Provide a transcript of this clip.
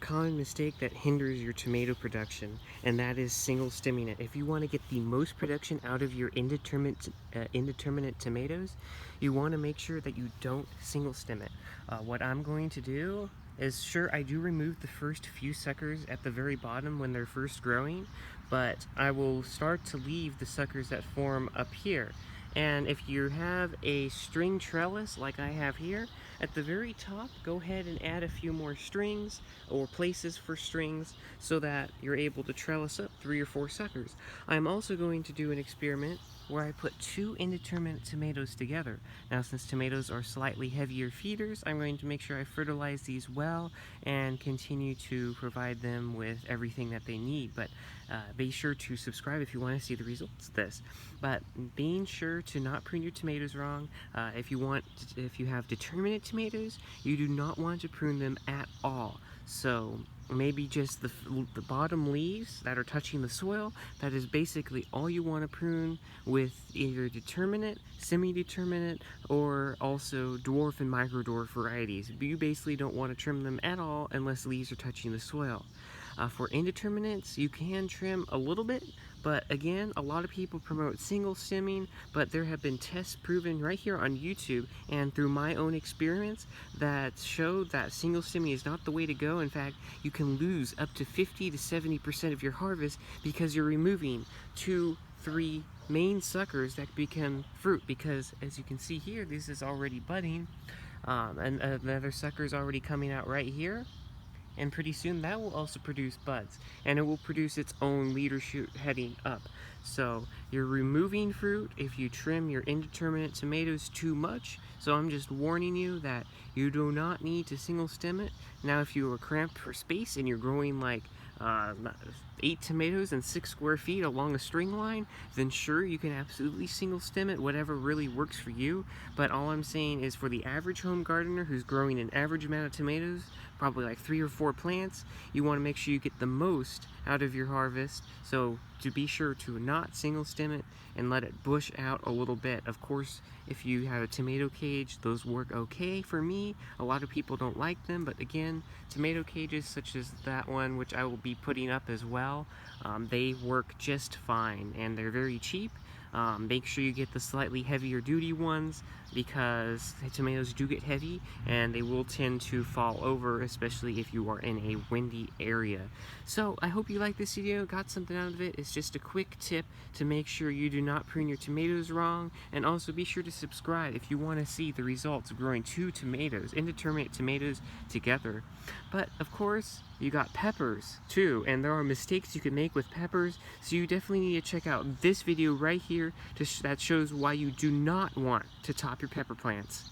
common mistake that hinders your tomato production, and that is single stemming it. If you want to get the most production out of your indeterminate tomatoes, you want to make sure that you don't single stem it. What I'm going to do is, sure, I do remove the first few suckers at the very bottom when they're first growing, but I will start to leave the suckers that form up here. And if you have a string trellis like I have here, at the very top, go ahead and add a few more strings or places for strings so that you're able to trellis up 3 or 4 suckers. I'm also going to do an experiment where I put 2 indeterminate tomatoes together. Now, since tomatoes are slightly heavier feeders, I'm going to make sure I fertilize these well and continue to provide them with everything that they need. But be sure to subscribe if you want to see the results of this. But being sure to not prune your tomatoes wrong. If you have determinate tomatoes, you do not want to prune them at all. So maybe just the bottom leaves that are touching the soil. That is basically all you want to prune with either determinate, semi-determinate, or also dwarf and micro-dwarf varieties. You basically don't want to trim them at all unless leaves are touching the soil. For indeterminates, you can trim a little bit, but again, a lot of people promote single stemming, but there have been tests proven right here on YouTube and through my own experience that show that single stemming is not the way to go. In fact, you can lose up to 50 to 70% of your harvest because you're removing 2-3 main suckers that become fruit, because as you can see here, this is already budding, and another sucker is already coming out right here. And pretty soon that will also produce buds, and it will produce its own leader shoot heading up. So you're removing fruit if you trim your indeterminate tomatoes too much. So I'm just warning you that you do not need to single stem it. Now, if you are cramped for space and you're growing like 8 tomatoes in 6 square feet along a string line, then sure, you can absolutely single stem it, whatever really works for you. But all I'm saying is, for the average home gardener who's growing an average amount of tomatoes, probably like 3 or 4 plants, you want to make sure you get the most out of your harvest. So to be sure to not single stem it and let it bush out a little bit. Of course, if you have a tomato cage, those work okay for me. A lot of people don't like them, but again, tomato cages such as that one, which I will be putting up as well, they work just fine, and they're very cheap. Make sure you get the slightly heavier duty ones, because tomatoes do get heavy and they will tend to fall over, especially if you are in a windy area. So I hope you liked this video, got something out of it. It's just a quick tip to make sure you do not prune your tomatoes wrong, and also be sure to subscribe if you want to see the results of growing 2 tomatoes, indeterminate tomatoes, together. But of course, you got peppers too, and there are mistakes you can make with peppers, so you definitely need to check out this video right here that shows why you do not want to top your pepper plants.